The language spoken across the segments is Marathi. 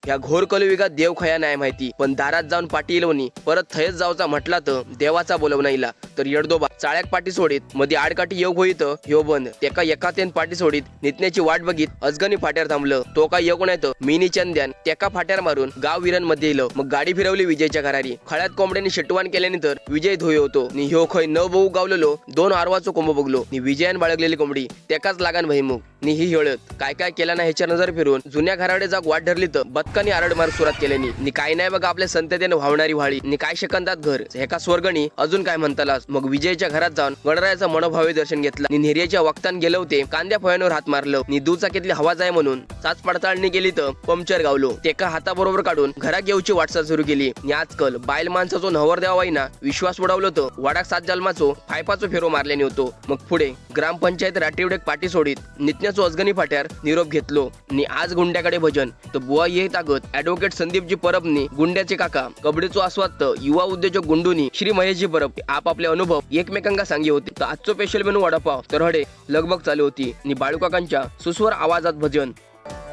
या घोर कलयुगात देव खया नाही माहिती, पण दारात जाऊन पाठी इलवणी परत थयच जाऊचा म्हटला तर देवाचा बोलवणा इला तर येडदोबा चाळ्याक पाठी सोडीत मध्ये आडकाठी योग होईत ह्यो बंद तेका एकातेन पाठी सोडीत नितण्याची वाट बघित अजगणी फाट्यावर थांबलं. तो काय योग नाही तर मिनी चंद्यान तेका फाट्यावर मारून गाव विरण मध्ये इलं. मग गाडी फिरवली विजयच्या घरारी. खळ्यात कोंबड्यांनी शिटवान केल्यानंतर विजय धोय होतो नि ह्यो खय न बघू गावलेलो दोन आरवाचो कोंब बघलो नि विजयान बाळगलेली कोंबडी तेकाच लागान भैमुख नि ही हिळत काय काय केला ना ह्याच्या नजर फिरून जुन्या घराडे जाग वाट धरली तर बदकानी आरड मार सुरात केल्यानी नि काय नाही बघा आपल्या संततेने व्हावणारी व्हाळी नि काय शकंतात घर एका स्वर्गणी अजून काय म्हणतालास. मग विजयच्या घरात जाऊन गणरायाचं मनोभावे दर्शन घेतलं नि नेहऱ्याच्या वक्तान गेलं होते कांद्या फळ्यांवर हात मारलं नि दुचाकीतली हवा जाय म्हणून चाच पडताळणी केली तर पंक्चर गावलो. तेका हाताबरोबर काढून घरात येऊची वाटचाल सुरू केली नि आजकाल बायल माणसाचो नवर देवाईना विश्वास उडवलो तर वाडाक 7 जन्माचो फायपाचो फेरो मारल्याने होतो. मग पुढे ग्रामपंचायत राटीवडेक पाठी सोडीत नितण्याचो अजगणी फाट्यार निरोप घेतलो नि आज गुंड्याकडे भजन तर बुवा ये तागत ऍडव्होकेट संदीपजी परबनी गुंड्याचे काका कबड्डीचो आस्वाद युवा उद्योजक गुंडूनी श्री महेशजी परब आपापले अनुभव एकमेकांना सांगे होते. तर आजचो स्पेशल मेनू वडापाव तर हडे लगबग चालू होती नि बाळूकाकांच्या सुस्वर आवाजात भजन.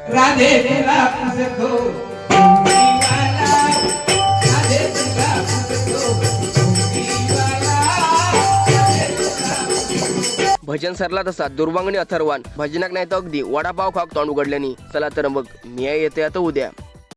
राधे तेरा पुसको दीवाना राधे तेरा पुसको दीवाना भजन सरला तसा दुर्वांगणी अथर्वान भजनाक नाही तर अगदी वडापाव खाक तोंड उघडल्यानी. चला तर मग मी येते आता उद्या.